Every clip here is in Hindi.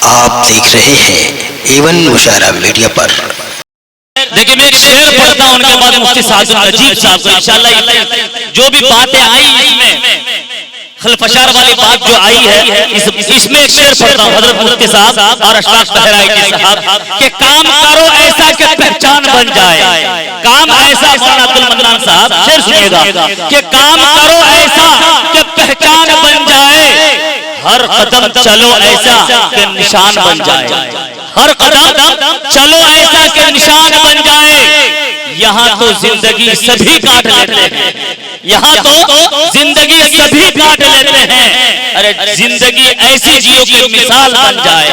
आप देख रहे हैं एवन मुशायरा मीडिया पर। देखिए मैं एक शेर पढ़ता हूं, उनके बाद मुफ्ती सादुल नजीब साहब को इंशाल्लाह जो भी बातें आई इसमें खलफशार वाली बात जो आई है इसमें एक शेर पढ़ता हूं हजरत मुफ्ती साहब और अशराफ बहराइची साहब के काम करो ऐसा कि पहचान बन जाए। काम ऐसा मौलाना अब्दुल मन्नान साहब शेर सुनिएगा कि काम करो ऐसा कि पहचान बन जाए, हर कदम चलो ऐसा कि निशान बन जाए, हर कदम चलो ऐसा कि निशान बन जाए। यहाँ तो जिंदगी सभी काट लेते हैं, यहाँ तो जिंदगी सभी काट लेते हैं। अरे जिंदगी ऐसी जियो की मिसाल बन जाए,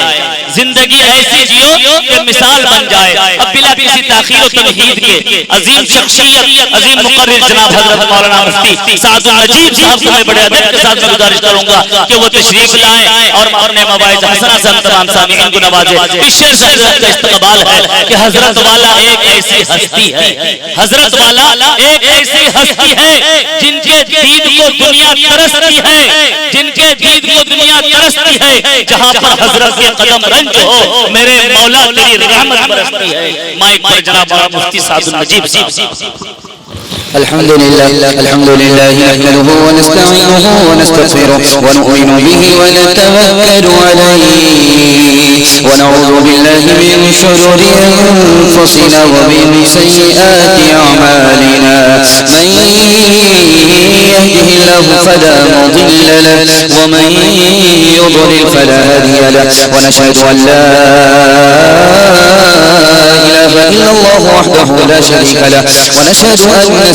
जिंदगी ऐसी जियो कि मिसाल बन जाए। अब बिला किसी ताखीर और तमहीद के अजीम शख्सियत अजीम मुकर्रिर जनाब हजरत मौलाना मुफ्ती सादुल नजीब साहब को मैं बड़े अदब के साथ गुजारिश करूंगा कि वो तशरीफ लाएं और अपने मवाइज़ हसना से तमाम सामीन को नवाजे। इस शेर से हजरत का इस्तकबाल है कि हजरत वाला एक ऐसी हस्ती है, हजरत वाला एक ऐसी हस्ती है जिनके दीद को दुनिया तरसती है, जिनके दीद को दुनिया तरसती है। जहां पर हजरत के कदम रंज हो मेरे मौला तेरी रहमत बरसती है। माइक पर जनाब मुफ्ती सादुल नजीब साहब। अल्हम्दुलिल्लाह नहमदुहु व नस्तईनुहु व नस्तगफिरुहु व नु'मिनु बिही व नतवक्कलु अलैहि व नऊज़ु बिल्लाहि मिन शुरूरि अनफुसिना व मिन सय्यिआति अअमालिना मन यहदिहिल्लाहु फला मुदिल्ल लहु व मन युद्लिल फला हादिय लहु व नशहदु अन ला इलाहा इल्लल्लाहु वहदहु ला शरीका लहु व नशहदु अन्न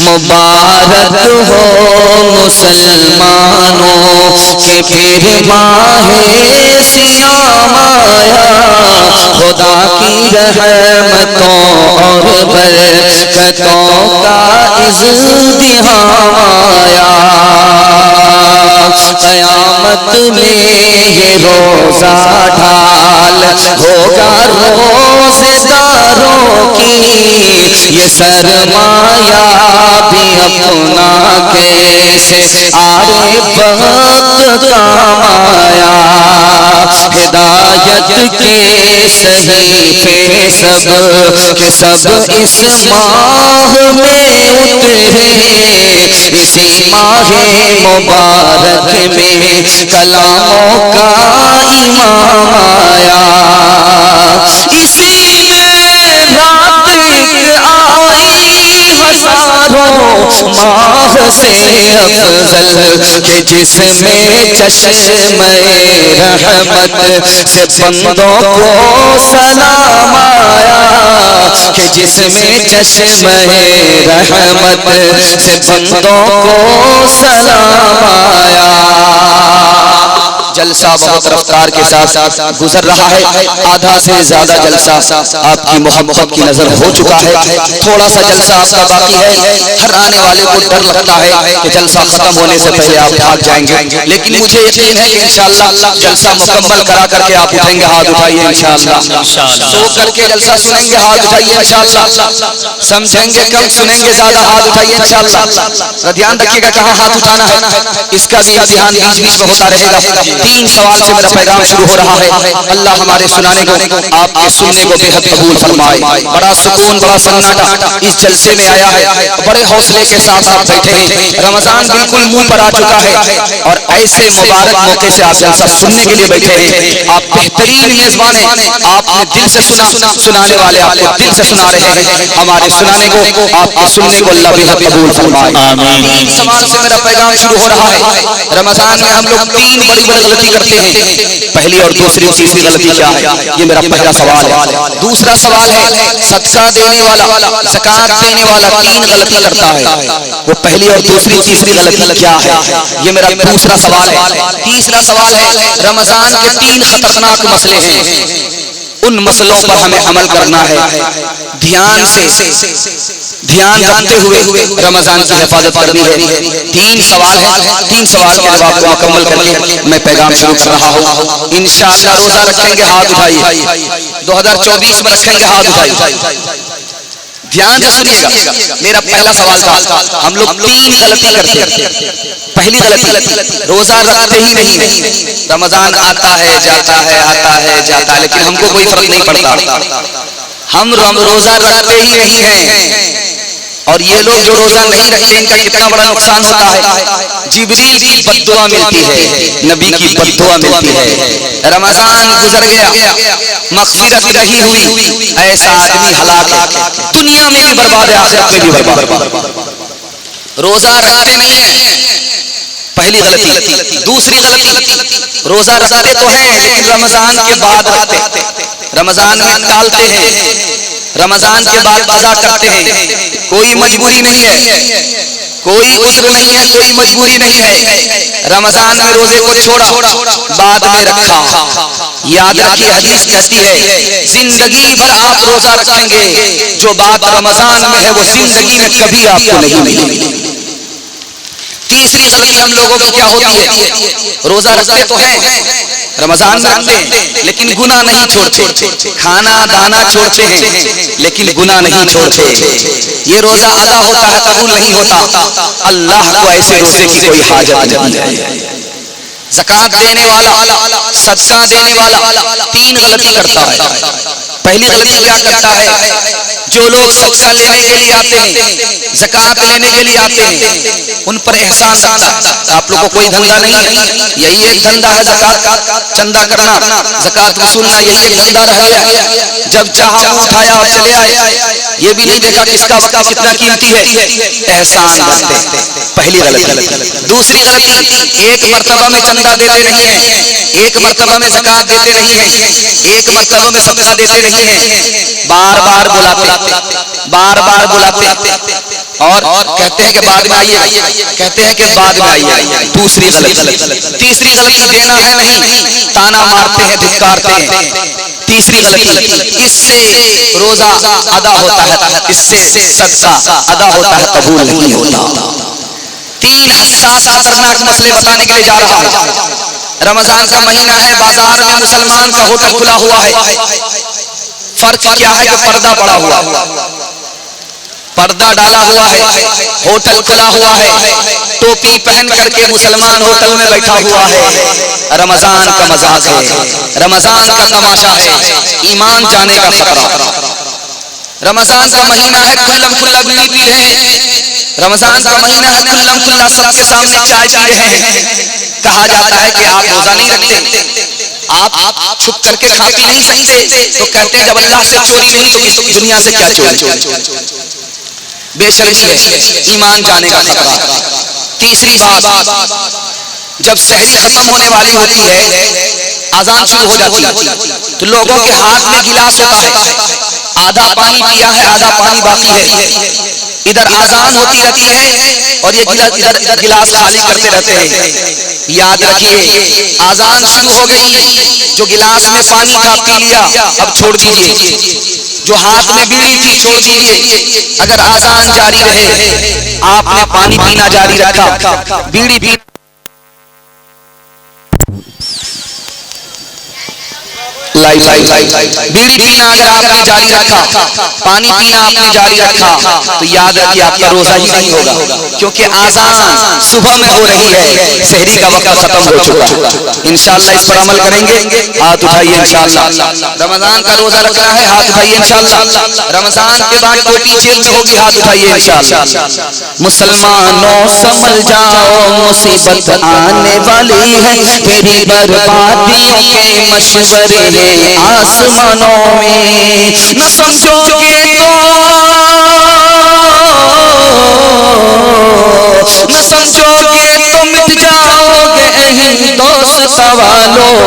मुबारक हो मुसलमानों के फिर माहे सियाम आया, खुदा की रहमतों और बरकतों का इज़्तिहाम आया। क़यामत में ये रोज़ा ढाल होगा रोज़ेदारों की, ये सरमाया भी अपना कैसे आरे वक्त काम आया। हिदायत के सहीफे सब के सब इस माह में उतरे, इसी माह मुबारक में कलामों का इमाम आया। इसी में रात हजारों माह से अफजल के जिसमें चश्मे रहमत से बंदों को सलाम आया, कि जिसमें चश्मे रहमत से बंदों को सलाम आया। जलसा बहुत रफ्तार के साथ गुजर रहा है, आधा से ज्यादा जलसा आपकी मोहब्बत की नजर हो चुका है, थोड़ा सा जलसा आपका बाकी है। हर आने वाले को डर लगता है कि जलसा खत्म होने से पहले आप भाग जाएंगे, लेकिन मुझे यकीन है कि इंशाअल्लाह जलसा मुकम्मल करा करके आप उठेंगे। हाथ उठाइए इंशाअल्लाह। सो करके जलसा सुनेंगे, हाथ उठाइए इंशाअल्लाह। समझेंगे कम, सुनेंगे ज्यादा, हाथ उठाइए इंशाअल्लाह। ध्यान रखिएगा कहाँ हाथ उठाना है, इसका भी ध्यान बीच बीच में होता रहेगा। तीन सवाल से मेरा पैगाम शुरू हो रहा है। अल्लाह हमारे सुनाने को, आपके सुनने को बेहद कबूल फरमाए। बड़ा सुकून, बड़ा सन्नाटा इस जलसे में आया है। बड़े हौसले के साथ आप बैठे हैं। रमजान बिल्कुल मुंह पर आ चुका है और ऐसे मुबारक मौके से आप जलसा सुनने के लिए बैठे हैं। आप बेहतरीन मेजबान हैं। आपने दिल से सुना, सुनाने वाले आपको दिल से सुना रहे हैं। हमारे सुनाने को, आपके सुनने को अल्लाह बेहद कबूल फरमाए। तीन सवाल से मेरा पैगाम शुरू हो रहा है। रमजान में हम लोग तीन बड़ी बड़ी गलती करते हैं। पहली और दूसरी और तीसरी गलती क्या है, ये मेरा पहला सवाल है। दूसरा सवाल है, सदका देने वाला, ज़कात देने वाला तीन गलती करता है। वो पहली और दूसरी तीसरी गलती क्या है, ये मेरा दूसरा सवाल है। तीसरा सवाल है, रमजान के तीन खतरनाक मसले हैं। उन मसलों पर हमें अमल करना है। ध्यान रखते हुए रमजान की हिफाजत करनी है। तीन सवाल है। तीन सवाल के जवाब को मुकम्मल करके मैं पैगाम शुरू कर रहा हूँ। इंशाअल्लाह रोजा रखेंगे, हाथ उठाइए। 2024 में रखेंगे, हाथ उठाइए। ध्यान से सुनिएगा। मेरा पहला सवाल था, हम लोग तीन गलती करते हैं। पहली गलती, रोजा रखते ही नहीं है। रमजान आता है जाता है, आता है जाता है, लेकिन हमको कोई फर्क नहीं पड़ता। हम रोजा रखते ही नहीं है। और ये लोग जो रोजा नहीं रखते, इनका कितना बड़ा नुकसान होता है। जिब्रील की बद्दुआ मिलती है, नबी की बद्दुआ मिलती है। रमजान गुजर गया, मग़फ़िरत नहीं हुई, ऐसा आदमी हलाक है, दुनिया में भी बर्बाद है, आखिरत में भी बर्बाद। रोजा रखते नहीं है, पहली गलती। दूसरी गलती, रोजा रखते तो हैं लेकिन रमजान के बाद रखते, रमजान में टालते हैं, रमजान के बाद कज़ा करते हैं। कोई मजबूरी नहीं है, कोई उज़्र नहीं है, कोई मजबूरी नहीं है। रमजान में रोजे को छोड़ा, बाद में रखा। याद रखिए, हदीस कहती है जिंदगी भर आप रोजा रखेंगे, जो बात रमजान में है वो जिंदगी में कभी आपको नहीं मिलेगी। तीसरी गलती हम लोगों की क्या होती है, रोजा रखते तो हैं, रमजान में रखते हैं लेकिन गुनाह नहीं छोड़ते। खाना दाना छोड़ते हैं लेकिन गुनाह नहीं छोड़ते। ये रोजा अदा होता है, कबूल नहीं होता। अल्लाह को ऐसे रोजे की कोई हाजत नहीं है। ज़कात देने वाला, सदका देने वाला तीन गलती करता है। पहली गलती क्या करता है, जो लोग सदका लेने के लिए आते हैं, ज़कात लेने के लिए आते हैं, उन पर एहसान रखता है। आप लोगों को कोई धंधा नहीं है, यही एक धंधा है ज़कात चंदा करना, ज़कात वसूलना, यही एक धंधा रह गया। जब चाहा उठाया और चले आए, ये भी नहीं देखा किसका वक्त कितना कीमती है, एहसान करते हैं। पहली गलती। दूसरी गलती, एक मर्तबा में चंदा देते नहीं है, एक मर्तबा में ज़कात देते नहीं है, एक मर्तबा में सदका देते नहीं है। बार बार बुलाते और कहते हैं कि बाद में आइए, कहते हैं कि बाद में आइए। दूसरी गलती। तीसरी गलती, देना है नहीं, ताना मारते हैं, धिक्कारते हैं। तीसरी गलती, इससे रोजा अदा होता है, इससे सदका अदा होता है, कबूल नहीं होता। तीन हसास खतरनाक मसले बताने के लिए जा रहा हूं। रमजान का महीना है, बाजार में मुसलमान का होटल खुला हुआ है। फर्क क्या है कि पर्दा पड़ा हुआ, पर्दा डाला हुआ है, होटल खुला हुआ है, टोपी पहन करके मुसलमान होटल में बैठा हुआ है। रमजान का मजाक है, रमजान का तमाशा है, ईमान जाने का खतरा। रमजान का महीना है, खुल्लम खुल्ला बीड़ी पी रहे हैं। रमजान का महीना है, खुल्लम खुल्ला सबके सामने चाय पी रहे हैं। कहा जाता है कि आप रोजा नहीं रखते, आप छुप करके खा पी नहीं सकते। तो कहते हैं जब अल्लाह से चोरी नहीं तो इस दुनिया से क्या चोरी। बेशर्मी है, ईमान जाने का खतरा। तीसरी बात, जब सहरी खत्म होने वाली होती है, अजान शुरू हो जाती है, तो लोगों के हाथ में गिलास होता है, आधा पानी पिया है, आधा पानी बाकी है। इधर आजान होती रहती है और ये इधर गिलास खाली करते रहते हैं। याद रखिए, आजान शुरू हो गई, जो गिलास में पानी था पी लिया, अब छोड़ दीजिए। जो हाथ में बीड़ी थी छोड़ दीजिए। अगर आजान जारी रहे, आपने पानी पीना जारी रखा, बीड़ी पी लाइफ बीड़ी पीना अगर आपने जारी रखा, पानी पीना आपने जारी रखा, तो याद रखिए आपका रोजा ही नहीं होगा, क्योंकि आज़ान सुबह में हो रही है, सहरी का वक्त खत्म हो चुका है। इंशाअल्लाह इस पर अमल करेंगे, हाथ उठाइए इंशाअल्लाह। रमजान का रोजा रखना है, हाथ उठाइए इंशाअल्लाह। रमजान के बाद टोपी जेल में होगी, हाथ उठाइए इंशाअल्लाह। मुसलमानों समझ जाओ मुसीबत आने वाली है, तेरी बर्बादियों के मशवरे हैं आसमानों में, न समझोगे तो मिट जाओगे दोस्त वालों,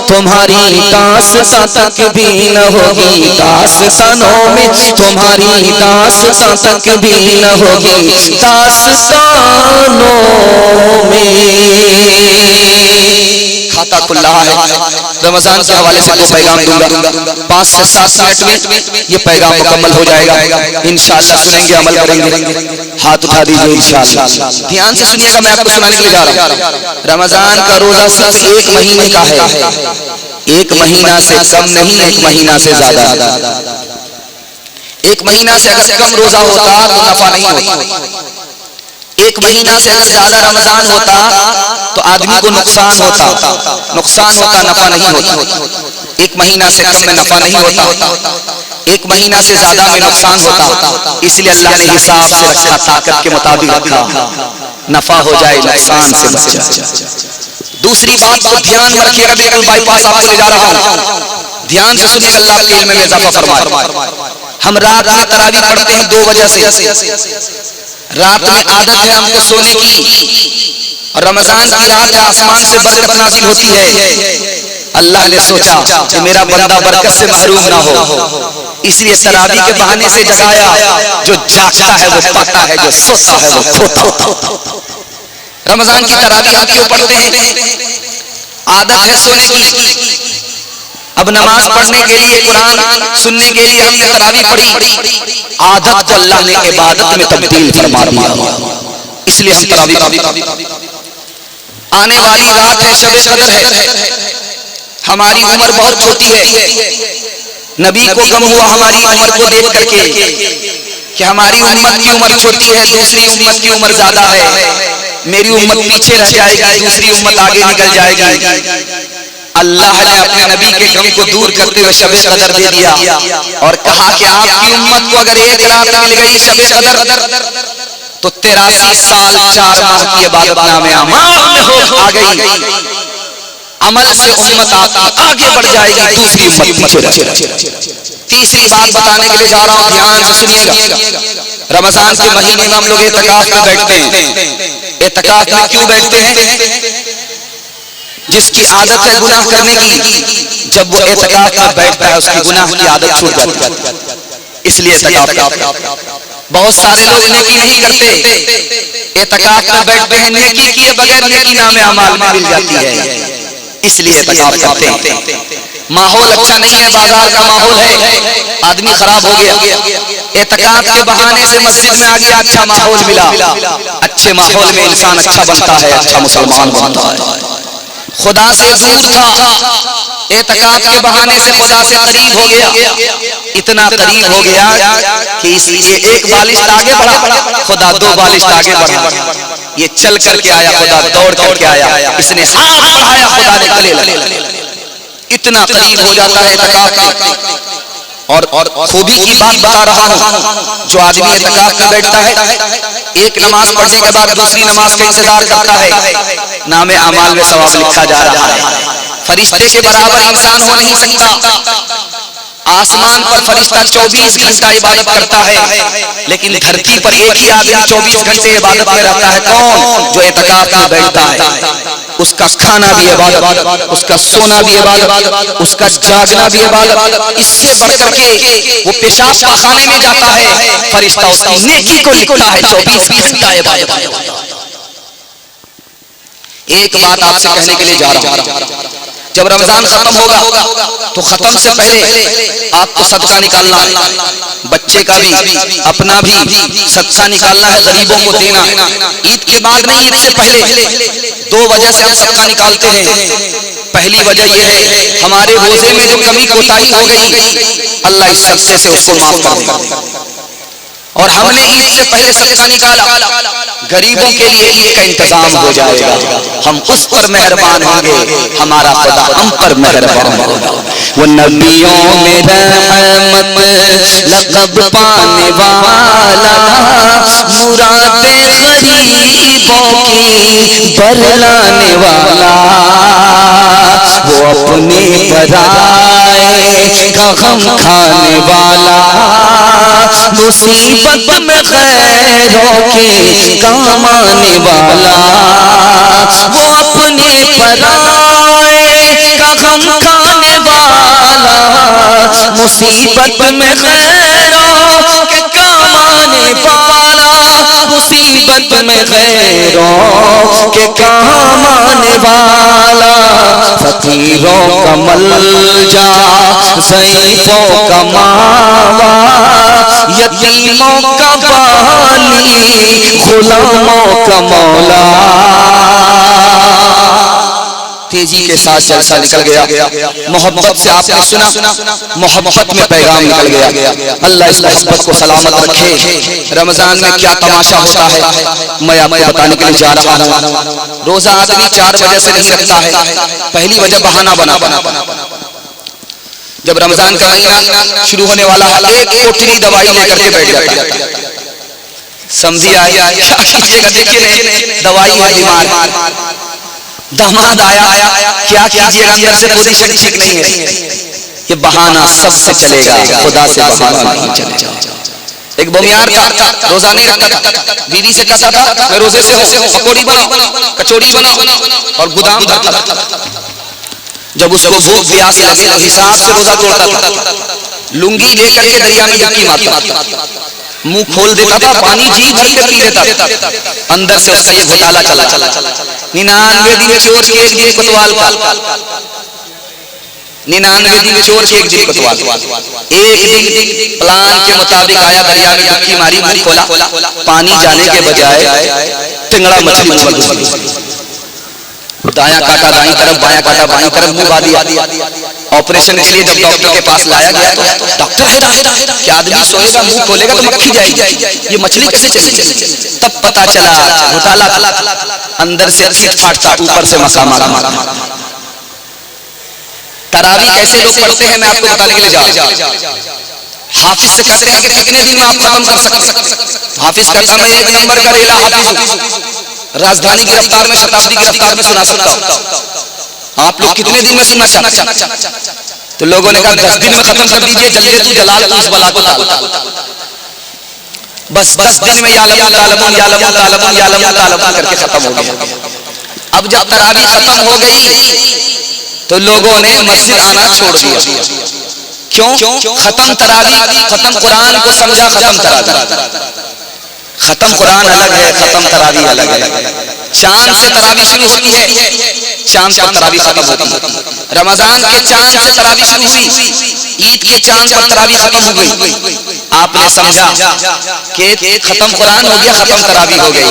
तुम्हारी दास्तां तक भी न होगी दास्तानों में, तुम्हारी दास्तां तक भी न होगी दास्तानों में। खाता खुला है। रमजान के हवाले से दो पैगाम दूंगा, 5 से 7 मिनट में ये पैगाम मुकम्मल हो जाएगा। इंशाअल्लाह सुनेंगे, अमल करेंगे। हाथ उठा दीजिए इंशाअल्लाह। ध्यान से सुनिएगा, मैं आपको सुनाने के लिए जा रहा हूँ। रमजान का रोजा सिर्फ 1 महीने का है, 1 महीना से कम नहीं, 1 महीना से ज्यादा। 1 महीना से अगर कम रोजा होता तो नफा नहीं होता, 1 महीना से अगर ज्यादा रमजान होता तो आदमी को नुकसान होता, नफा नहीं होता। 1 महीना से कम में नफा नहीं होता, 1 महीना से ज्यादा में नुकसान होता। इसलिए अल्लाह ने हिसाब से रखा, ताकत के मुताबिक रखा, नफा हो जाए नुकसान से बच जाए। दूसरी बात को ध्यान में रखिएगा, बिल्कुल बाईपास आपको ले जा रहा हूं, ध्यान से सुनिएगा, अल्लाह के इल्म में इजाफा फरमाए। हम रात में तरावी पढ़ते हैं 2 वजह से। रात में आदत है हमको सोने की, और रमजान की रात है, आसमान से बरकत नाज़िल होती है। अल्लाह ने सोचा कि मेरा बंदा बरकत से महरूम ना हो, इसलिए तरावी के बहाने से जगाया। जो जागता है वो पाता है, जो सोता है वो खोता। रमजान की तरावी हम क्यों पढ़ते हैं? आदत है सोने की। अब नमाज पढ़ने के लिए, कुरान सुनने के लिए हमने तरावी पढ़ी, आदत को अल्लाह ने इबादत में तब्दील फरमा दिया, इसलिए हम तरावी पढ़ी। आने वाली रात है, शब कदर है। हमारी उम्र बहुत छोटी है। नबी को गम हुआ हमारी उम्र को देख करके कि हमारी उम्मत की उम्र छोटी है, दूसरी उम्मत की उम्र ज्यादा है। मेरी उम्मत पीछे रह जाएगी, दूसरी उम्मत आगे निकल जाएगी। अल्लाह ने अपने नबी के गम को दूर करते हुए शब कदर दे दिया और कहा कि आपकी उम्मत को अगर एक रात मिल गई शब कदर तो 83 साल 4 माह की इबादत नामे अमाल में हो आ गई। अमल से उम्मत आगे बढ़ जाएगी, दूसरी उम्मत पीछे रह जाएगी। तीसरी बात बताने के लिए जा रहा हूं, ध्यान से सुनिएगा। रमजान के महीने में हम लोग एतकाफ में बैठते हैं। एतकाफ में क्यों बैठते हैं? जिसकी आदत है गुनाह करने की, जब वो एतकाफ में बैठता है उसकी गुनाह की आदत छूट जाती है, इसलिए एतकाफ करते हैं। बहुत सारे लोग नेकी नहीं करते, एतकाफ में बैठते हैं, नेकी किए बगैर नेकी नामे अमाल में मिल जाती है, इसलिए एतकाफ करते हैं। माहौल अच्छा नहीं है, बाजार का माहौल है, आदमी खराब हो गया। एतकाफ के बहाने से मस्जिद में आ गया, अच्छा माहौल मिला। अच्छे माहौल में इंसान अच्छा बनता है, अच्छा मुसलमान बनता है। खुदा से दूर था, एतकाफ के बहाने से खुदा से करीब हो गया। इतना करीब हो गया कि ये 1 बालिश्त आगे बढ़ा, खुदा 2 बालिश्त आगे बढ़ा। ये चल करके आया, खुदा दौड़ करके आया। इसने हाथ बढ़ाया, खुदा ने गले लगा। इतना करीब हो जाता है एतकाफ का। और खूबी की बात बता रहा हूं, जो आदमी एतकाफ में बैठता है, एक नमाज पढ़ने के बाद दूसरी नमाज का इंतजार करता है, नामे अमाल में सवाब लिखा जा रहा है। फरिश्ते के बराबर इंसान हो नहीं सकता। आसमान पर फरिश्ता 24 घंटा इबादत करता है, लेकिन धरती पर एक ही आदमी 24 घंटे इबादत में रहता है। कौन? जो एतकाफ में बैठता है। उसका खाना भी इबादत, उसका सोना भी इबादत, उसका जागना भी इबादत। इससे बढ़कर के वो पेशाब पाखाने में जाता है, फरिश्ता उसकी नेकी को लिखता है। 24 घंटा इबादत। एक बात आपसे कहने के लिए जा रहा हूं, जब रमजान खत्म होगा तो खत्म से पहले आपको सदका निकालना है, बच्चे का भी अपना भी सदका निकालना है, गरीबों को देना है। ईद के बाद नहीं, ईद से पहले 2 वजह से हम सदका निकालते हैं। पहली वजह यह है हमारे रोजे में जो कमी कोताही हो गई, अल्लाह इस सदक़े से उसको माफ कर देगा। और हमने ईद से पहले सदका निकाला, गरीबों के लिए ईद का इंतजाम हो जाएगा, हम उस पर मेहरबान होंगे, हमारा खुदा हम पर मेहरबान होगा। वो नबियों में रहमत लक़ब पाने वाला, मुरादे गरीबों की बरलाने वाला, वो अपने पराए का गम खाने वाला, मुसीबत में गैरों के काम आने वाला, वो अपने पराए का गम खाने वाला, मुसीबत में गैरों के काम आने वाला, मुसीबत में गैरों के काम आने वाला, फकीरों का मलजा ज़ईफ़ों का मावा, यतीमों का वाली, गुलामों का मौला। तेजी के साथ जलसा निकल गया, मोहब्बत से आपने सुना, मोहब्बत में पैगाम निकल गया। अल्लाह इस मोहब्बत को सलामत रखे। रमजान में क्या तमाशा होता है मैं आपको बताने के लिए जा रहा हूँ। रोजा आदमी 4 वजह से नहीं रखता है। पहली वजह बहाना बना, जब रमजान का महीना शुरू होने वाला है, एक कोठरी दवाई लेकर के बैठ जाता है। समझिए आया क्या कीजिएगा, देखिए दवाई है, बीमार दामाद आया, क्या कीजिएगा, अंदर से पोजीशन ठीक नहीं है, ये बहाना सबसे चलेगा, खुदा से बहाना नहीं चलेगा। एक बुमियार था, रोजा नहीं रखता था, बीवी से कहता था मैं रोजे से हूँ, पकौड़ी बनाओ, कचौड़ी बनाओ, और गोदाम भरता था। जब उसको भूख प्यास लगी तो हिसाब से रोजा तोड़ता था, लुंगी लेकर के दरिया में डुबकी मारता, मुंह खोल देता था, पानी जी भर के पी लेता, अंदर से उसका ये घोटाला चला। 99 दिन चोर के एक दिन कोतवाल का, 99 दिन चोर के एक दिन कोतवाल। एक दिन प्लान के मुताबिक आया, दरिया में डुबकी मारी, मुंह खोला, पानी जाने के बजाय टिंगड़ा मछली उछल, दाया काटा दाई तरफ, बाया काटा बाई तरफ, मुंह बा दिया। ऑपरेशन के लिए जब डॉक्टर के पास लाया गया तो डॉक्टर हैरान कि आदमी सोएगा, मुंह खोलेगा तो मक्खी जाएगी, ये मछली कैसे चली? तब पता चला घोटाला अंदर से चिट फाटता, ऊपर से मसामा। तरावी कैसे लोग पढ़ते हैं मैं आपको बताने के लिए जा रहा हूं। हाफिज से कहते हैं कि कितने दिन में आप खत्म कर सकते? हाफिज कहता मैं 1 नंबर का रेला हाफिज, राजधानी की रफ्तार में, शताब्दी की रफ्तार में सुना सकता हूं। आप लोग कितने दिन में सुनना चाहते? तो लोगों ने कहा 10 दिन में खत्म कर दीजिए, जल्दी तू जलाल तू इस बला को टाल। बस 10 दिन में यालमु तालमु यालमु तालमु यालमु तालमु करके खत्म हो गया। अब जब तरावी खत्म हो गई तो लोगों ने मस्जिद आना छोड़ दिया। क्यों? खत्म तरावी, खत्म कुरान को समझा खत्म तरावी। खत्म कुरान अलग है, खत्म तरावी अलग है। चांद से तरावी शुरू होती है, चांद पर तरावी खत्म होती है। रमजान के चांद से तरावी शुरू हुई, ईद के चांद पर तरावी खत्म हो गई। आपने समझा कि खत्म कुरान हो गया, खत्म तरावी हो गई।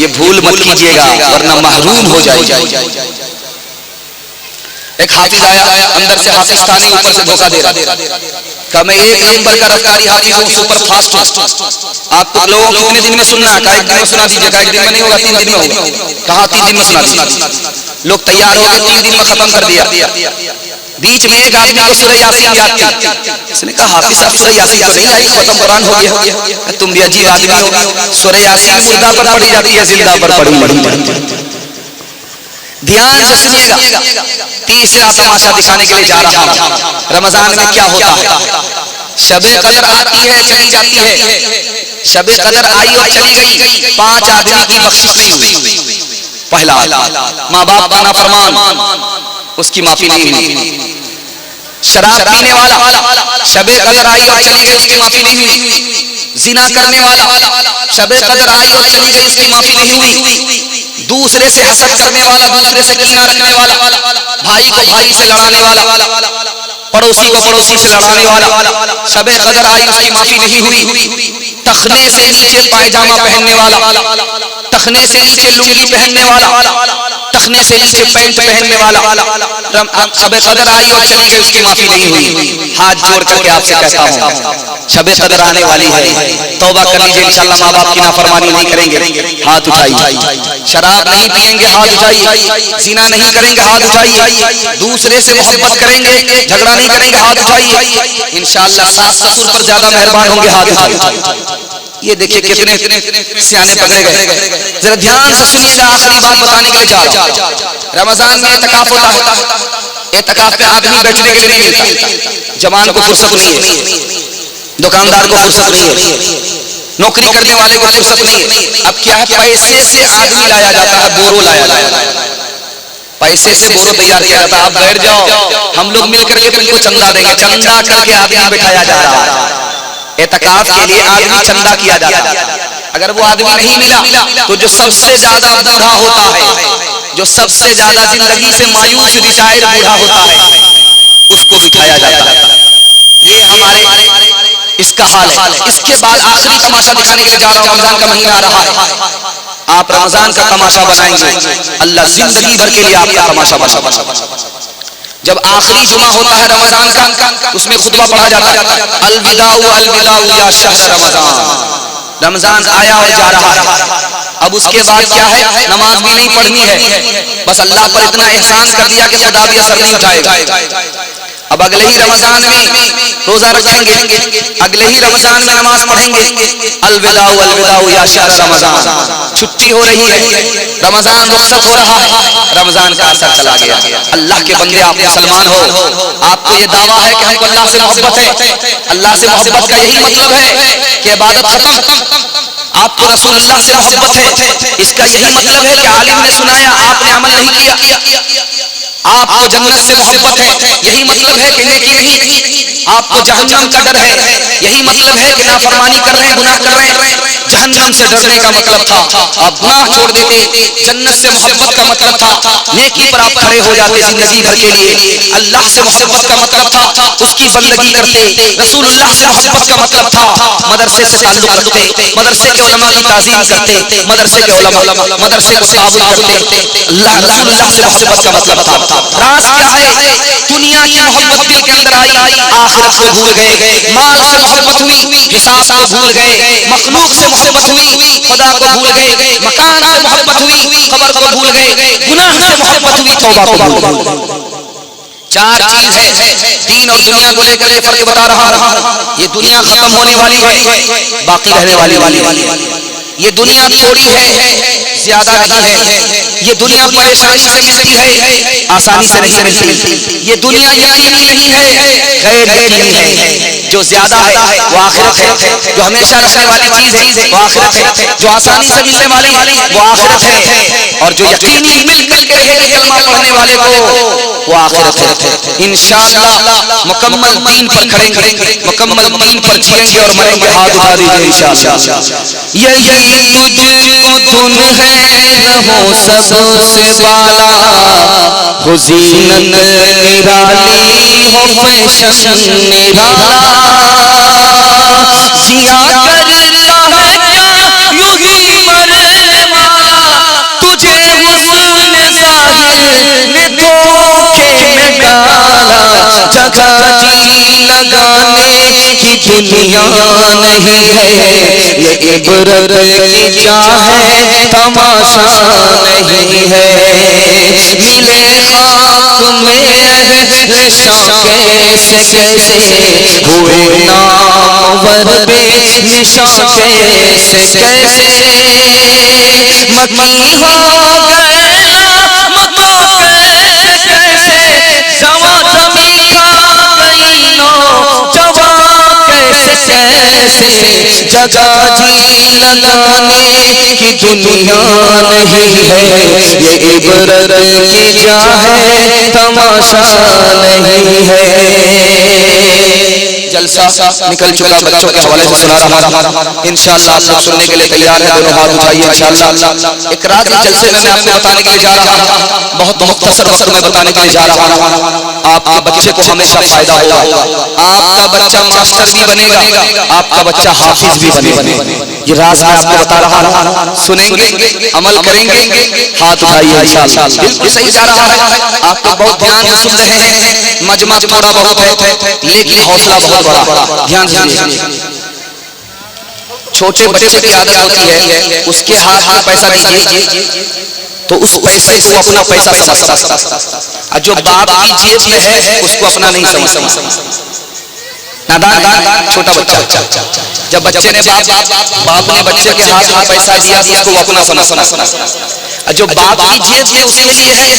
ये भूल मत कीजिएगा वरना महरूम हो जाएगी। एक हाफिज आया, अंदर से हाफिज था नहीं, ऊपर से धोखा दे रहा। कहा मैं 1 नंबर का रफ्तारी हाफिज हूँ, सुपर फास्ट हूँ। आप लोगों को कितने दिन में सुनना है? 1 दिन में सुना दीजिएगा। 1 दिन में नहीं होगा, 3 दिन में होगा। कहा 3 दिन में सुना दीजिए। लोग तैयार हो गए, 3 दिन में खत्म कर दिया। बीच में एक आदमी को सूरह यासीन याद की, उसने कहा हाफिज साहब सूरह यासीन तो नहीं आई, खत्म कुरान हो गया। तुम भी अजीब आदमी हो, सूरह यासीन मुर्दा पर पढ़ी जाती है, जिंदा पर पढ़ी। ध्यान से सुनिएगा, तीसरा तमाशा दिखाने के लिए जा रहा हूं। रमजान में क्या होता है? शबे कदर आती है, चली जाती है। शबे कदर आई और चली गई, 5 आदमी की बख्शिश नहीं हुई। पहला, माँ बाप का नाफरमान, उसकी माफी नहीं हुई। शराब पीने वाला, शबे कदर आई और चली गई, उसकी माफी नहीं हुई। जिना करने वाला, शबे कदर आई और चली गई, उसकी माफी नहीं हुई। दूसरे से हसद करने वाला, दूसरे से कीना रखने वाला, भाई को भाई से लड़ाने वाला, पड़ोसी को पड़ोसी से लड़ाने वाला, शबे कदर आई उसकी माफी नहीं हुई। तखने से नीचे पायजामा पहनने वाला, तखने से नीचे लुंगी पहनने वाला, टखने से नीचे पैंट पहनने वाला शबे कदर आई और चली गई, उसकी माफी नहीं हुई। हाथ जोड़ करके आपसे कहता हूँ, शबे कदर आने वाली है, तौबा कर लीजिए, इंशाअल्लाह माँ बाप की नाफरमानी नहीं करेंगे, हाथ उठाइए। शराब नहीं पिएंगे, हाथ उठाइए। जिना नहीं करेंगे, हाथ उठाइए। दूसरे से मोहब्बत करेंगे, झगड़ा नहीं करेंगे, हाथ उठाइए। इंशाअल्लाह सास ससुर पर ज्यादा मेहरबान होंगे, हाथ उठाइए। ये देखिए कितने सियाने पकड़े गए। जरा ध्यान से सुनिएगा, आखिरी बात बताने के लिए जा रहा हूं। रमजान में एतकाफ होता है, एतकाफ पे आदमी बैठने के लिए नहीं मिलता। जवान को फुर्सत नहीं है, दुकानदार को फुर्सत नहीं है, नौकरी करने वाले को फुर्सत नहीं है। अब क्या है, पैसे से आदमी लाया जाता है, बोरो लाया जाता है, पैसे से बोरो तैयार किया जाता है। आप बैठ जाओ, हम लोग मिलकर के तुमको चंदा देंगे, चंदा करके आदमी बिठाया जा रहा है। एतकाफ के लिए आदमी चंदा किया जाता है। अगर वो आदमी नहीं मिला तो जो सबसे ज्यादा बूढ़ा होता है, जो सबसे ज्यादा जिंदगी से मायूस रिटायर्ड बूढ़ा होता है, उसको बिठाया जाता है। ये हमारे इसका हाल है। इसके बाद आखिरी तमाशा दिखाने के लिए जा रहा हूं। रमजान का महीना आ रहा है, आप रमजान का तमाशा बनाएंगे, अल्लाह जिंदगी भर के लिए आपका तमाशा बनाएगा। जब आखिरी जुमा होता है रमजान का, उसमें खुतबा पढ़ा जाता है, अलविदाउ अलविदाउ या शहर रमजान। रमजान आया और जा रहा है। अब उसके बाद क्या है, नमाज भी नहीं पढ़नी है, बस अल्लाह पर इतना एहसान कर दिया कि खुदा भी असर नहीं उठाएगा। अब अगले ही रमजान में रोजा रखेंगे, अगले ही रमजान में नमाज पढ़ेंगे, अलविदाउ अलविदाउ या शहर रमजान। छुट्टी हो रही है, रमजान रुखसत हो रहा है, रमजान का असर चला गया। अल्लाह के बंदे, आप मुसलमान हो, आपको ये दावा है कि हमको अल्लाह से मोहब्बत है। अल्लाह से मोहब्बत का यही मतलब है कि इबादत खत्म, आपको रसूलुल्लाह से मोहब्बत है। इसका यही मतलब है कि आलिम ने सुनाया, आपने अमल नहीं किया, आपको जन्नत से मोहब्बत है। यही मतलब है कि नेकी नहीं, आपको जहन्नम का डर है। यही मतलब है कि नाफरमानी कर रहे हैं, गुनाह कर रहे हैं, जहन्नम से डरने का मतलब था। आप गुनाह छोड़ देते, जन्नत से मोहब्बत का मतलब था, नेकी पर आप खड़े हो जाते जिंदगी भर के लिए। अल्लाह से मोहब्बत का मतलब था, उसकी बंदगी करते। रसूलुल्लाह से मोहब्बत का मतलब था, मदरसे से ताल्लुक रखते, मदरसे के उलमा की ताज़ीम करते, मदरसे के उलमा मदरसे को ताबूत करते। अल्लाह रसूलुल्लाह से मोहब्बत का मतलब था। राज क्या है, दुनिया की मोहब्बत दिल के अंदर आई, आखिरत को भूल गए। माल से मोहब्बत हुई, हिसाब को भूल गए। मखलूक से मोहब्बत हुई, खुदा को भूल गए। मकान से मोहब्बत हुई, खबर को भूल गए। गुनाह से मोहब्बत हुई, तौबा को भूल गए। चार चीज है, दीन और दुनिया को लेकर ये फर्क बता रहा हूं। ये दुनिया खत्म होने वाली है, बाकी रहने वाली। ये दुनिया थोड़ी है, ज्यादा नहीं है। ये दुनिया परेशानी से मिलती है, आसानी से नहीं मिलती। ये दुनिया यकीनी नहीं है, गैर यकीनी है। जो ज्यादा है वो आखिरत है, जो हमेशा रहने वाली चीज है वो आखिरत है, जो आसानी से मिलने वाली वो आखिरत है, और जो यकीनी मिलकर के रहेगी कलमा पढ़ने वाले को वो आखिरत है। इंशाअल्लाह मुकम्मल दीन पर खड़ेंगे, मुकम्मल दीन पर जिएंगे और मरेंगे। हाथ उठा दीजिए इंशाअल्लाह। यही तुझको धुन है, रहो सबसे बाला, हो ज़ीनत निराली, हो फैशन निराला। जिया करता है क्या यूं ही मरने वाला, तुझे हुस्न ज़ाहिर ने धोखे में डाला। जगह जी लगाने की दुनिया नहीं है, ये इबरत की चाहे तमाशा नहीं है। मिले खाक में शौके से कैसे हुए नामवर बे निशान कैसे कैसे मकी हो गए मको कैसे कैसे जवा जमी खा गई नो जवा कैसे कैसे जगह जी लगाने की दुनिया नहीं है, ये इबरत की चाहे तमाशा नहीं है। जलसा निकल चुका, बच्चों के हवाले से सुना रहा। इंशाअल्लाह आप लोग सुनने के लिए तैयार हैं, दोनों हाथ उठाइए इंशाअल्लाह। एक रात के जलसे में मैं आपको बताने के लिए जा रहा हूँ, बहुत मुख्तसर वक्त में बताने के लिए जा रहा हूँ। आपके बच्चे को हमेशा फायदा होगा, आपका बच्चा मास्टर भी बनेगा, आपका बच्चा हाफिज भी बनेगा। ये राज मैं आपको बता रहा हूँ, सुनेंगे, अमल करेंगे, हाथ उठाइए इंशाअल्लाह। बिल्कुल सही जा रहा है, आप तो बहुत ध्यान से सुन रहे हैं, मजमा थोड़ा बहुत है लेकिन हौसला बहुत बड़ा। ध्यान से सुनिए। छोटे बच्चे की आदत होती है, उसके हाथ में पैसा दीजिए तो उस पैसे को अपना पैसा समझता है, और जो बाप की जेब में है उसको अपना नहीं समझता। नादान छोटा बच्चा, जब बच्चे ने बाप ने बच्चे के हाथ में पैसा दिया तो उसको अपना समझता, और जो बाप की जेब में उसने लिए है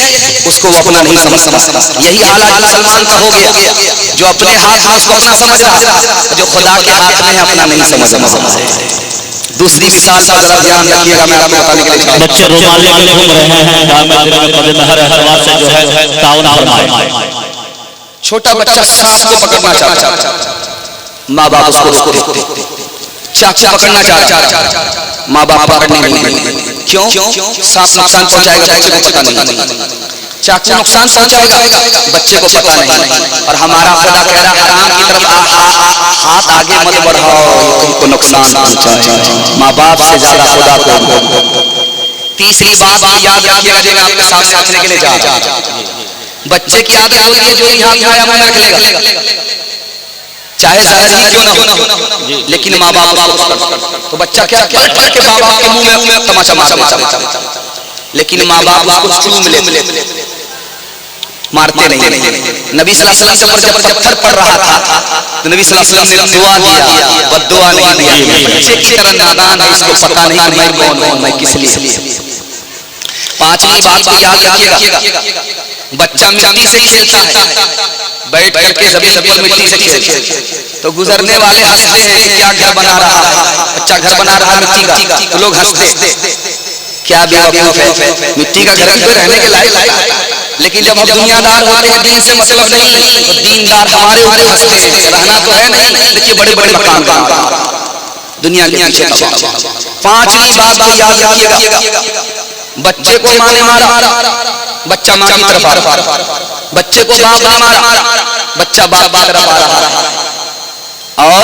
उसको वो अपना नहीं समझता। यही हाल आज मुसलमान का हो गया, जो अपने हाथ में उसको अपना समझ रहा है, जो खुदा के हाथ में है अपना नहीं समझ रहा। दूसरी मिसाल का जरा ध्यान रखिएगा, मैं आपको बताने के लिए बच्चे रुमाल लेके घूम रहे हैं, दामद में कदे में हर हरवा से जो है ताउन फरमाए। छोटा बच्चा सांप को पकड़ना चाहता है, माँ बाप उसको रोकते। चाकू पकड़ना चाहता है, माँ बाप पकड़ने नहीं देते। क्यों? सांप नुकसान पहुंचाएगा, बच्चे को पता नहीं। चाकू नुकसान पहुंचाएगा, बच्चे को पता नहीं। और हमारा खुदा कह रहा है हराम की तरफ हाथ आगे मत बढ़ाओ, तुमको नुकसान पहुंचाएगा। माँ बाप से ज्यादा खुदा को। तीसरी बात याद रखिएगा, जो मैं आपके सामने रखने के लिए जा रहा हूं। बच्चे की आदत होती है जो यहाँ आया मुंह में रख लेगा, चाहे जहर ही क्यों ना हो, लेकिन माँ बाप उसको। तो बच्चा क्या पलट के माँ बाप के मुंह में तमाचा मारता, लेकिन माँ बाप उसको चूम लेते, मारते नहीं। नबी सल्लल्लाहु अलैहि वसल्लम जब पत्थर पड़ रहा था तो नबी सल्लल्लाहु अलैहि वसल्लम ने दुआ दिया, बद्दुआ नहीं दिया। बच्चे की तरह नादान है, इसको पता नहीं कि मैं कौन हूं, मैं किस लिए। पांचवी बात को याद रखिएगा, बच्चा मिट्टी से खेलता है, बैठ करके जमीन पर मिट्टी से खेलते तो गुजरने वाले हंसते हैं, क्या घर बना रहा है, बच्चा घर बना रहा है मिट्टी का, तो लोग हंसते, क्या बेवकूफ है, मिट्टी का घर तो रहने के लायक। लेकिन जब हम दुनियादार होते हैं, दीन से मतलब नहीं, तो दीनदार हमारे ऊपर हंसते हैं, रहना तो है नहीं। देखिए बड़े बड़े मकान का दुनिया के पीछे का। पांचवी बात को याद रखिएगा, बच्चे को माँ ने मारा, बच्चा माँ की तरफ आ रहा, बच्चे को बाप ने मारा, बच्चा बाप की तरफ आ रहा। और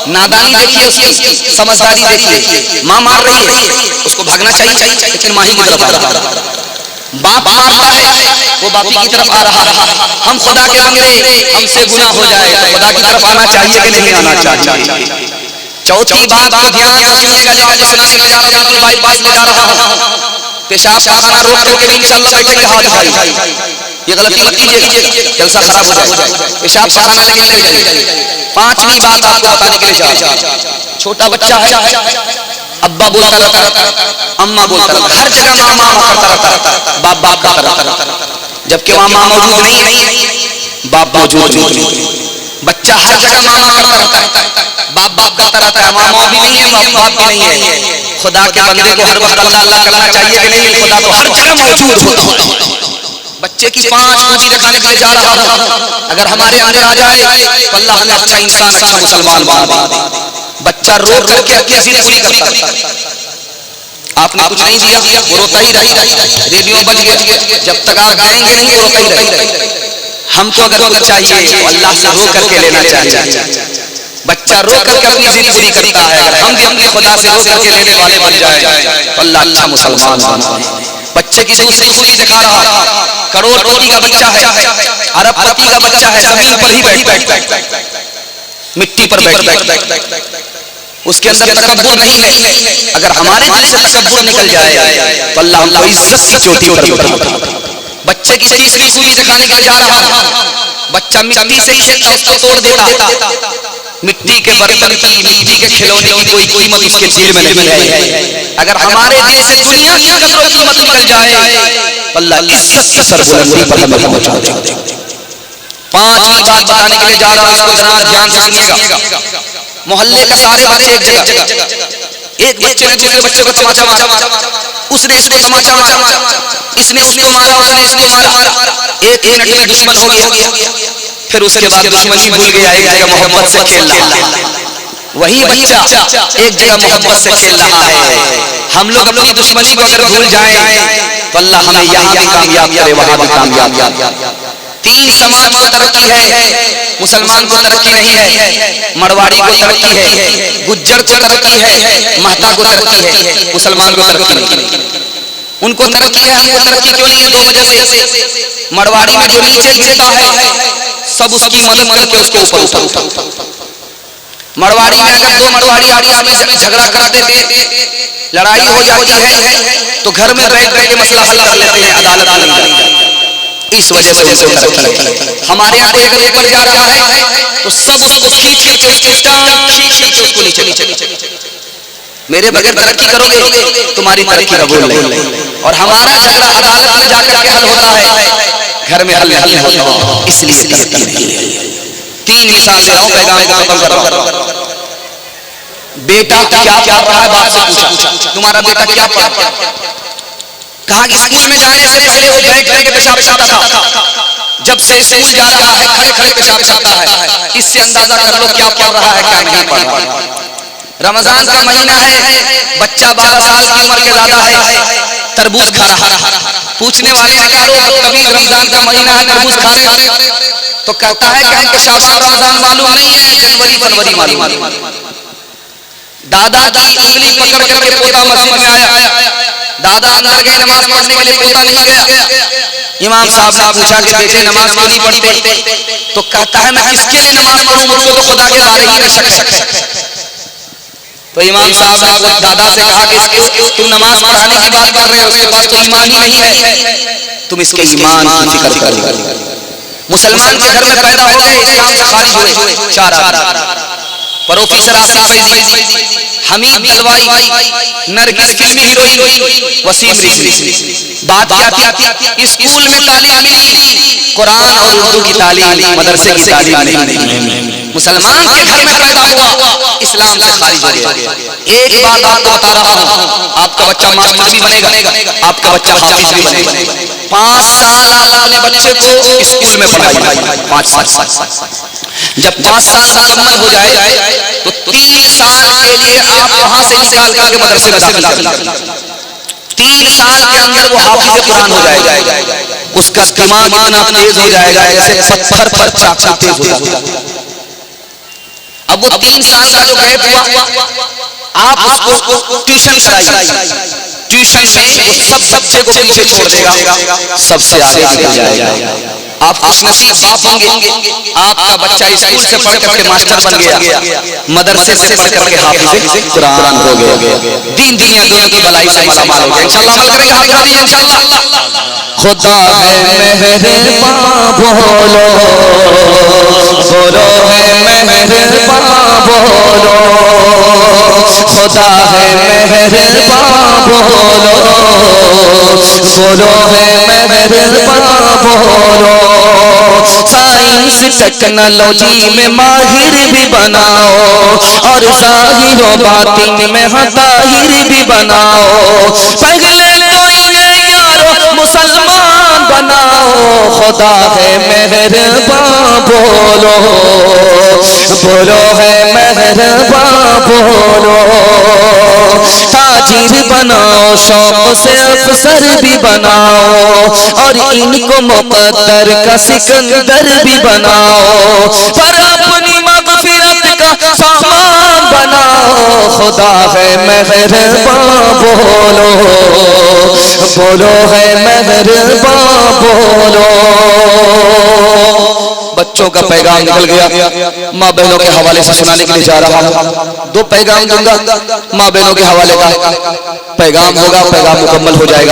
नादानी देखिए उसकी, समझदारी देखिए, माँ मार रही है, उसको भागना चाहिए, लेकिन माँ ही की तरफ आ रहा। बाप मारता है, वो बापी की तरफ आ रहा। हम खुदा के बंदे, हमसे गुनाह हो जाए तो खुदा की तरफ आना चाहिए कि नहीं आना चाहिए। चौथी बात को ध्यान से सुनिएगा, जो आपको सुनाने के लिए जा रहा हूं, बाईपास में जा रहा हूं, पेशाब खाना रोक करके भी इंशाअल्लाह बैठेंगे, हाथ उठाइए, ये गलती मत कीजिएगा, जलसा खराब हो जाएगा। पेशाब खाना लेके नहीं जाइए। पांचवी बात आपको बताने के लिए जा रहा हूं, छोटा बच्चा है, अब्बा बोलता रहता, अम्मा बोलता रहता, हर जगह माँ माँ करता रहता, बाप बाप करता रहता, जबकि वहां माँ मौजूद नहीं है, बाप मौजूद नहीं। बच्चा हर जगह माँ माँ करता रहता है, बाप बाप करता रहता है, माँ भी नहीं है, बाप भी नहीं है। खुदा के बंदे को हर वक्त अल्लाह अल्लाह करना चाहिए कि नहीं? खुदा तो हर जगह मौजूद होता है। बच्चे की 5 खूबी दिखाने के लिए जा रहा हूं, अगर हमारे अंदर आ जाए तो अल्लाह हमें अच्छा इंसान, अच्छा मुसलमान बना दे। बच्चा रो करके अपनी जिद पूरी करता है, आपने कुछ नहीं दिया, वो रोता ही रहेगा, रेडियो बज गया, जब तक आप देंगे नहीं वो रोता ही रहेगा। हमको अगर कुछ चाहिए तो अल्लाह से रो करके लेना चाहिए। बच्चा रो करके अपनी जिद पूरी करता है, अगर हम भी अपने खुदा से रो करके लेने वाले बन जाए तो अल्लाह अच्छा मुसलमान बना दे। बच्चे की दूसरी खूबी दिखा रहा, करोड़पति का बच्चा है, अरबपति का बच्चा है, जमीन पर ही बैठ मिट्टी पर बैठ, उसके अंदर तकब्बुर नहीं है। अगर हमारे दिल से तकब्बुर निकल जाए तो अल्लाह हमको इज्जत की चोटी पर उठाएगा। बच्चे की तीसरी खूबी दिखाने के लिए जा रहा हूं, बच्चा मिट्टी से ही उसको तोड़ देता, मिट्टी के बर्तन की, मिट्टी के खिलौने की कोई कीमत उसके दिल में नहीं है। अगर हमारे दिल से दुनिया की कदर और कीमत निकल जाए तो अल्लाह इज्जत की सरबुलंदी पर हमें पहुंचा देगा। पांचवी बात बताने के लिए जा रहा हूं, इसको जरा ध्यान से सुनिएगा। मोहल्ले के सारे बच्चे एक जगह, एक बच्चे ने दूसरे बच्चे को तमाचा मारा, उसने इसको तमाचा मारा, इसने उसको मारा, उसने इसको मारा, 1 मिनट में दुश्मन हो गया। फिर उसके बाद दुश्मनी भूल गया, एक जगह मोहब्बत से खेल रहा है। वही बच्चा एक जगह मोहब्बत से खेल रहा है। हम लोग अपनी दुश्मनी को अगर भूल जाएं तो अल्लाह हमें यहाँ भी कामयाब करे, वहां भी कामयाब। तीन समाज को तरक्की है, मुसलमान को तरक्की नहीं है, मरवाड़ी को तरक्की है, गुज्जर को तरक्की है, महता को तरक्की है, मुसलमान को तरक्की नहीं। उनको तरक्की है, हमको तरक्की क्यों नहीं है? दो वजह से। मरवाड़ी में जो नीचे गिरता है सब उसकी मदद करके उसके ऊपर उठा। मरवाड़ी में अगर दो मरवाड़ी आपस में झगड़ा करते थे, लड़ाई हो जाती है तो घर में बैठ करके मसला हल कर लेते हैं, अदालत में नहीं जाते। इस वजह से उनको तरक्की है। हमारे यहाँ कोई अगर ऊपर जाता है तो सब उसको खींच के उसको नीचे। मेरे बगैर तरक्की करोगे तुम्हारी तरक्की कबूल नहीं। और हमारा झगड़ा अदालत में जाकर के हल होता है, घर में हल नहीं होता, इसलिए तरक्की नहीं है। तीन मिसाल दे रहा हूं, पैगाम खत्म कर रहा हूं। बेटा क्या पढ़ रहा है? बाप से पूछा, तुम्हारा बेटा क्या पढ़ रहा है? कहा स्कूल में जाने से पहले वो बैठ करके पेशाब करता था, जब से स्कूल जा रहा है खड़े खड़े पेशाब करता है। इससे अंदाजा कर लो क्या पढ़ रहा है, क्या नहीं पढ़ रहा है। रमजान का महीना है, बच्चा 12 साल की उम्र के ज्यादा है, तरबूज खा रहा है। पूछने वाले ने कहा कभी रमजान का महीना है तरबूज खा रहे? तो कहता है कि हमको शाबान रमजान मालूम नहीं है, जनवरी फरवरी मालूम। दादा की उंगली पकड़ करके पोता मस्जिद में आया, दादा अंदर गए नमाज पढ़ने के लिए, पोता नहीं गया। इमाम साहब ने पूछा कि बेटे नमाज क्यों नहीं पढ़ते? तो कहता है मैं किसके लिए नमाज पढ़ूं, मुझको तो खुदा के बारे ही में शक है। तो इमाम साहब ने दादा से कहा कि तुम नमाज पढ़ाने की बात कर रहे हो, उसके पास तो ईमान ही नहीं है, तुम इसके ईमान की फिक्र करो। मुसलमान के घर में पैदा हो गए, इस्लाम से खारिज हुए 4 आदमी, प्रोफेसर आसिफ फैजी, हमीद दलवाई, नरगिस फिल्मी हीरोइन, वसीम रिजवी। बात क्या थी? स्कूल में तालीम मिली, कुरान और उर्दू की तालीम, मदरसे की तालीम नहीं। मुसलमान के घर में पैदा हुआ, इस्लाम से खारिज हो गया। एक बात आपको बता रहा हूँ, आपका बच्चा मास्टर भी बनेगा, आपका बच्चा हाफिज भी बनेगा। 5 साल आप अपने बच्चे को स्कूल में पढ़ाइए, 5 साल। जब 5 साल मुकम्मल हो जाए तो 3 साल के लिए आप वहां से निकाल करके मदरसे में दाखिल करें। 3 साल के अंदर वो हाफिज कुरान हो जाएगा, उसका दिमाग इतना तेज हो जाएगा जैसे पत्थर पर चाकू तेज हो जाता है। अब वो 3 साल का जो गैप हुआ, आप उसको ट्यूशन कराइए। ट्यूशन में सब बच्चे को पीछे छोड़ देगा, सबसे आगे जाएगा। आप खुश नसीब बाप होंगे, आपका बच्चा स्कूल से पढ़ करके मास्टर बन गया, मदरसे से पढ़ करके हाफिज कुरान हो गया, दीन दुनिया दोनों की भलाई से मालामाल हो गया। इंशाअल्लाह अमल करेंगे, हाथ उठा दीजिए इंशाअल्लाह। खुदा है मेहरबान बोलो, बोलो है मेहरबान बोलो, खुदा है मेहरबान बोलो, बोलो है मेहरबान बोलो। साइंस टेक्नोलॉजी में माहिर भी बनाओ और जाहिर व बातिन में हताहिर भी बनाओ। पहले तो इन्हें यारो मुसलमान बनाओ, खुदा है मेहरबान बोलो, बोलो है मेहरबान बोलो। ताजिर बनाओ, शौक से अफसर भी बनाओ और इनको मुक़द्दर का सिकंदर भी बनाओ, पर अपनी मग़फ़िरत का सामान बनाओ। खुदा है मेहरबान बोलो, बोलो है मेहरबान बोलो। बच्चों का पैगाम निकल गया, माँ बहनों के हवाले से सुनाने के लिए जा रहा हूँ। 2 पैगाम दूंगा, माँ बहनों के हवाले का पैगाम होगा, पैगाम मुकम्मल हो जाएगा।